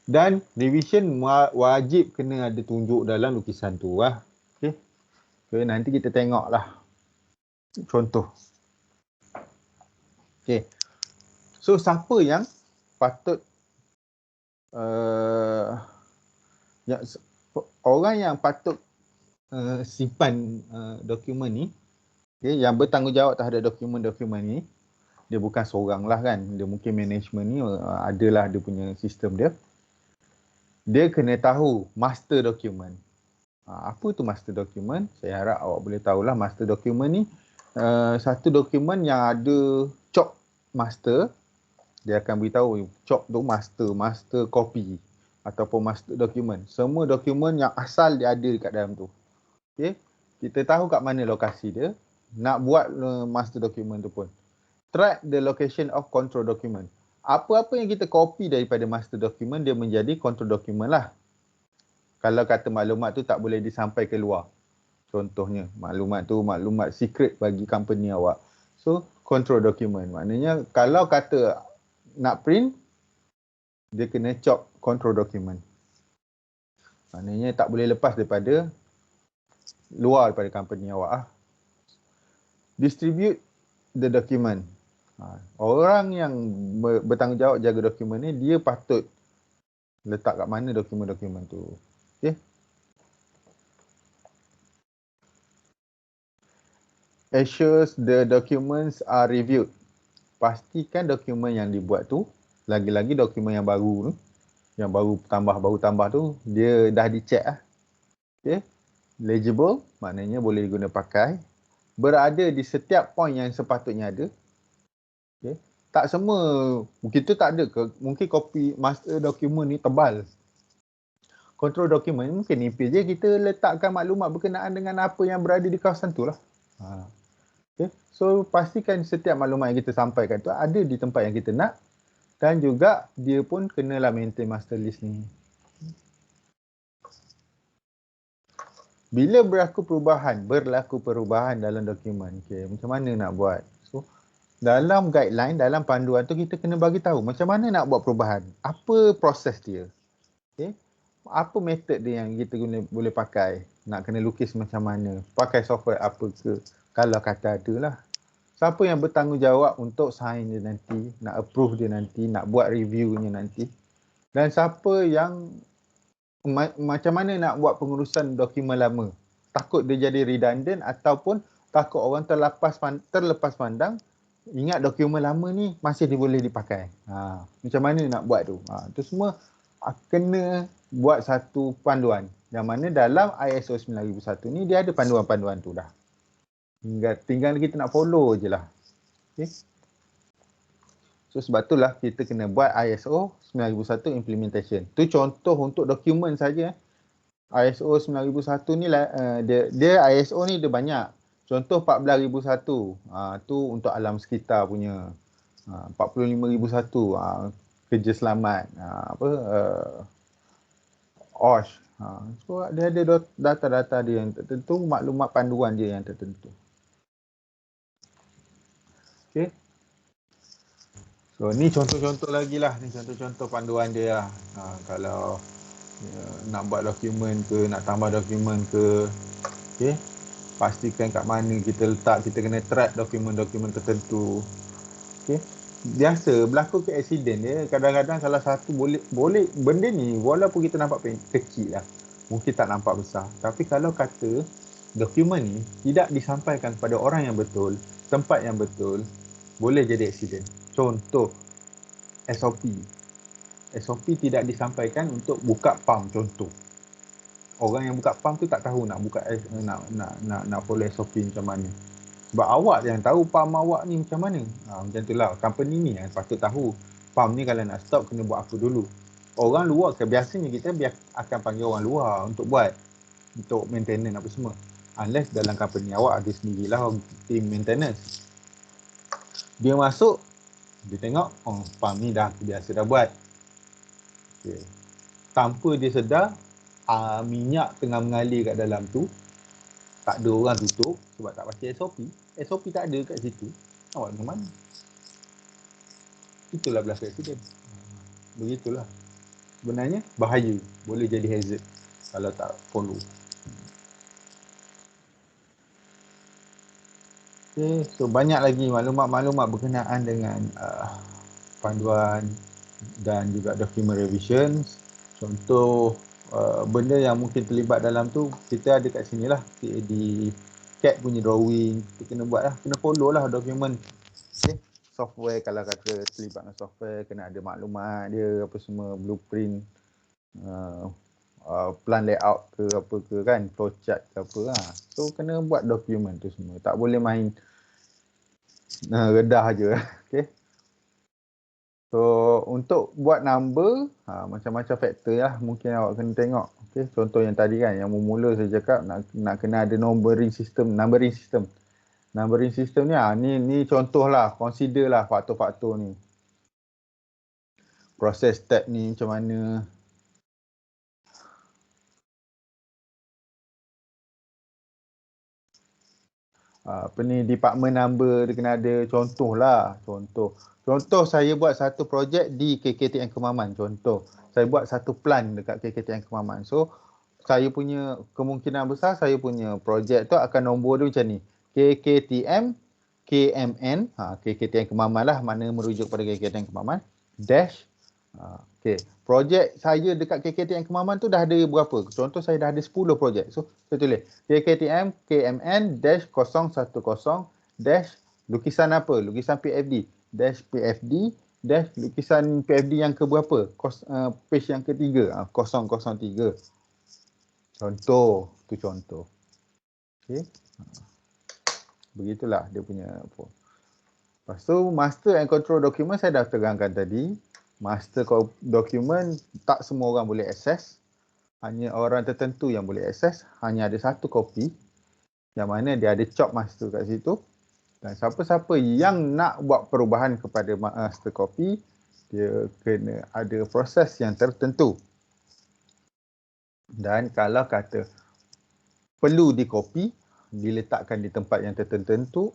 Dan revision wajib kena ada tunjuk dalam lukisan tu. Okay. Nanti kita tengoklah contoh. Okay. So, siapa yang patut orang yang patut simpan dokumen ni, okay, yang bertanggungjawab terhadap dokumen-dokumen ni, dia bukan seorang lah kan, dia mungkin management ni adalah dia punya sistem dia. Dia kena tahu master dokumen. Apa tu master dokumen? Saya harap awak boleh tahulah master dokumen ni. Satu dokumen yang ada cop master, dia akan beritahu cop tu master copy ataupun master dokumen. Semua dokumen yang asal dia ada dekat dalam tu. Okay. Kita tahu kat mana lokasi dia, nak buat master document tu pun. Track the location of control document. Apa-apa yang kita copy daripada master document, dia menjadi control document lah. Kalau kata maklumat tu tak boleh disampai ke luar. Contohnya, maklumat tu maklumat secret bagi company awak. So, control document. Maknanya, kalau kata nak print, dia kena chop control document. Maknanya tak boleh lepas daripada luar daripada company awak. Distribute the document. Orang yang bertanggungjawab jaga dokumen ni, dia patut letak kat mana dokumen-dokumen tu. Okay. Assures the documents are reviewed. Pastikan dokumen yang dibuat tu, lagi-lagi dokumen yang baru tu, yang baru tambah tu, dia dah dicek lah. Okay. Legible, maknanya boleh diguna pakai. Berada di setiap point yang sepatutnya ada. Okay. Tak semua, kita tak ada ke, mungkin copy master dokumen ni tebal. Control dokumen mungkin nipis je, kita letakkan maklumat berkenaan dengan apa yang berada di kawasan tu lah. Okay. So, pastikan setiap maklumat yang kita sampaikan tu ada di tempat yang kita nak, dan juga dia pun kenalah maintain master list ni. Bila berlaku perubahan dalam dokumen, okay, macam mana nak buat? So, dalam guideline, dalam panduan tu kita kena bagi tahu macam mana nak buat perubahan. Apa proses dia? Okay. Apa metod dia yang kita boleh pakai? Nak kena lukis macam mana? Pakai software apa ke? Kalau kata ada lah. Siapa yang bertanggungjawab untuk sign dia nanti, nak approve dia nanti, nak buat reviewnya nanti. Dan siapa yang macam mana nak buat pengurusan dokumen lama. Takut dia jadi redundant ataupun takut orang terlepas pandang. Ingat dokumen lama ni masih boleh dipakai. Macam mana nak buat tu. Itu semua kena buat satu panduan. Yang mana dalam ISO 9001 ni dia ada panduan-panduan tu dah. Tinggal kita nak follow je lah. Okay. So sebab itulah kita kena buat ISO 9001 implementation. Tu contoh untuk dokumen saja. ISO 9001 ni dia ISO ni dia banyak. Contoh 14001. Tu untuk alam sekitar punya. 45001 kerja selamat. OSH. So dia ada data-data dia yang tertentu, maklumat panduan dia yang tertentu. Okay. So So ni contoh-contoh lagi lah, ni contoh-contoh panduan dia lah. Kalau nak buat dokumen ke, nak tambah dokumen ke, okay, pastikan kat mana kita letak, kita kena track dokumen-dokumen tertentu. Okay. Biasa berlaku ke accident dia, kadang-kadang salah satu boleh benda ni walaupun kita nampak kecil lah, mungkin tak nampak besar, tapi kalau kata dokumen ni tidak disampaikan kepada orang yang betul, tempat yang betul, boleh jadi accident. Contoh SOP. SOP tidak disampaikan untuk buka pump, contoh. Orang yang buka pump tu tak tahu nak buka nak follow SOP macam mana. Sebab awak yang tahu pump awak ni macam mana. Macam itulah company ni yang patut tahu pump ni kalau nak stop kena buat apa dulu. Orang luar biasanya kita akan panggil orang luar untuk buat, untuk maintenance apa semua. Unless dalam company awak ada sendirilah team maintenance. Dia masuk, dia tengok, pump ni dah biasa dah buat. Okay. Tanpa dia sedar, minyak tengah mengalir kat dalam tu, tak ada orang tutup sebab tak pasti SOP. SOP tak ada kat situ. Awak macam mana? Itulah berlaku accident. Begitulah. Sebenarnya bahaya. Boleh jadi hazard kalau tak follow. Okay, so banyak lagi maklumat-maklumat berkenaan dengan panduan dan juga document revisions. Contoh benda yang mungkin terlibat dalam tu, kita ada kat sini lah di CAD punya drawing, kita kena buat lah, kena follow lah dokumen. Okay. Software, kalau kata terlibat dengan software, kena ada maklumat dia apa semua, blueprint, plan layout ke apa ke kan, flowchart ke apa lah. So kena buat dokumen tu semua, tak boleh main redah je. Okay. So untuk buat number, macam-macam faktor lah mungkin awak kena tengok. Okay. Contoh yang tadi kan, yang mula saya cakap nak kena ada numbering system. Numbering system ni, ni contoh lah, consider lah faktor-faktor ni. Proses step ni macam mana. Apa ni, department number dia kena ada, contoh lah. Contoh saya buat satu projek di KKTM Kemaman. Contoh, saya buat satu plan dekat KKTM Kemaman. So, saya punya kemungkinan besar, saya punya projek tu akan nombor dia macam ni. KKTM, KMN, KKTM Kemaman lah, mana merujuk pada KKTM Kemaman, dash. Okay. Projek saya dekat KKTM Kemaman tu dah ada berapa? Contoh saya dah ada 10 projek. So, saya tulis KKTM KMN dash 010 dash lukisan apa? Lukisan PFD dash PFD dash lukisan PFD yang ke berapa? Page yang ketiga, 003. Contoh, tu contoh. Okay. Begitulah dia punya apa. Lepas tu master and control document saya dah terangkan tadi. Master document tak semua orang boleh akses. Hanya orang tertentu yang boleh akses. Hanya ada satu kopi yang mana dia ada chop master kat situ. Dan siapa-siapa yang nak buat perubahan kepada master copy, dia kena ada proses yang tertentu. Dan kalau kata perlu di copy, diletakkan di tempat yang tertentu,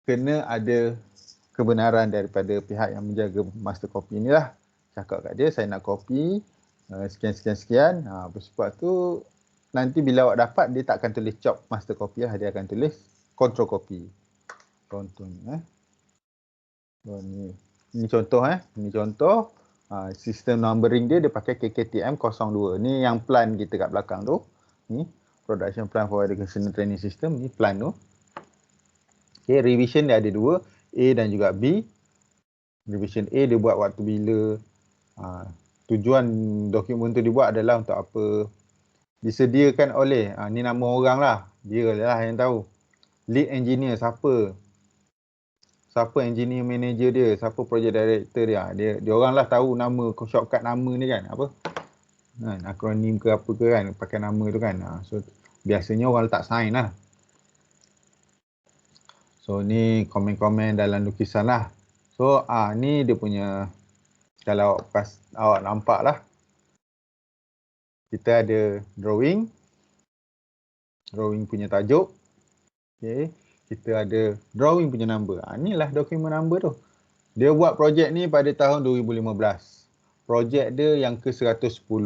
kena ada kebenaran daripada pihak yang menjaga master copy inilah. Cakap kat dia, saya nak copy sekian-sekian. Sebab tu nanti bila awak dapat, dia tak akan tulis chop master copy lah, dia akan tulis control copy. Contohnya ni contoh ni contoh sistem numbering dia pakai KKTM 02. Ni yang plan kita kat belakang tu. Ni production plan for education training system, ni plan tu. Okay, revision dia ada dua, A dan juga B. Revision A dia buat waktu bila. Tujuan dokumen tu dibuat adalah untuk apa? Disediakan oleh, ni nama orang lah, dia lah yang tahu. Lead engineer siapa? Siapa engineer manager dia? Siapa project director dia? Dia orang lah tahu nama, shortcut nama ni kan, apa? Akronim ke apa ke kan, pakai nama tu kan. So biasanya orang letak sign lah. So ni komen-komen dalam lukisan lah. So ni dia punya, kalau awak nampak lah, kita ada drawing punya tajuk. Okay. kita ada drawing punya number. Inilah dokumen number tu. Dia buat projek ni pada tahun 2015. Projek dia yang ke-110.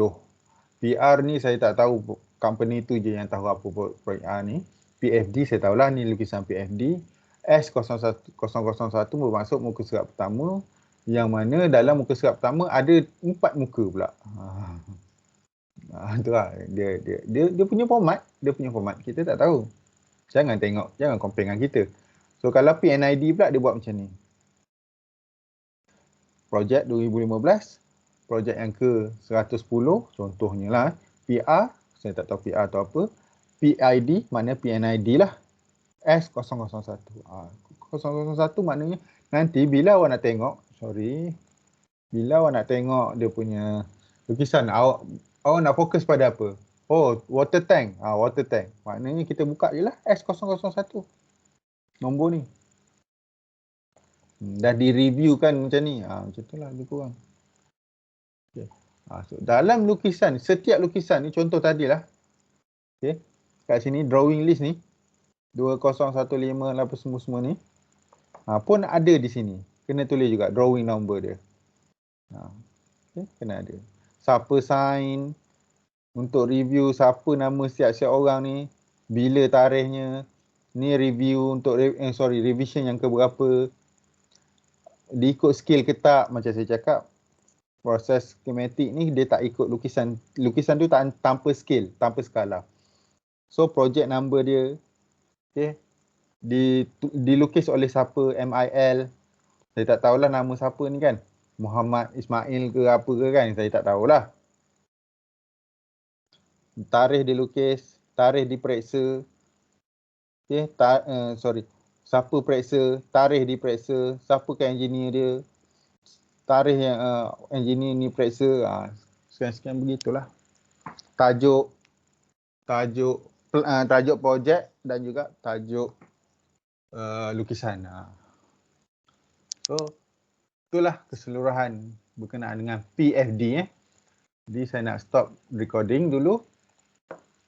PR ni saya tak tahu, company tu je yang tahu apa projek ni. PFD saya tahulah ni lukisan PFD. S001 bermaksud muka surat pertama, yang mana dalam muka surat pertama ada 4 muka pula. Itulah dia punya format, kita tak tahu. Jangan compare dengan kita. So kalau PNID pula dia buat macam ni. Projek 2015, projek yang ke-110 contohnya lah. PR, saya tak tahu PR atau apa. PID, mana PNID lah. S001. 001 maknanya nanti bila awak nak tengok, bila awak nak tengok dia punya lukisan, awak nak fokus pada apa? Oh, water tank. Water tank. Maknanya kita buka je lah S001. Nombor ni. Dah di-review kan macam ni. Macam tu lah lebih kurang. Okay. So dalam lukisan, setiap lukisan ni contoh tadilah. Okay. Kat sini drawing list ni. 2015 apa semua ni. Pun ada di sini. Kena tulis juga drawing number dia. Okay. Kena ada. Siapa sign. Untuk review siapa nama siap-siap orang ni. Bila tarikhnya. Ni review untuk revision yang keberapa. Diikut skill ke tak, macam saya cakap. Proses skematik ni dia tak ikut lukisan. Lukisan tu tak tanpa skill, tanpa skala. So project number dia, okay, dilukis oleh siapa, MIL. Saya tak tahulah nama siapa ni kan. Muhammad Ismail ke apa ke kan, saya tak tahulah. Tarikh dilukis, tarikh diperiksa. Okay, siapa periksa, tarikh diperiksa, siapa ke engineer dia, tarikh yang engineer ni periksa, sekian-sekian begitulah. Tajuk projek dan juga tajuk lukisan. So, itulah keseluruhan berkenaan dengan PFD. Jadi saya nak stop recording dulu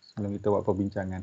sebelum kita buat perbincangan.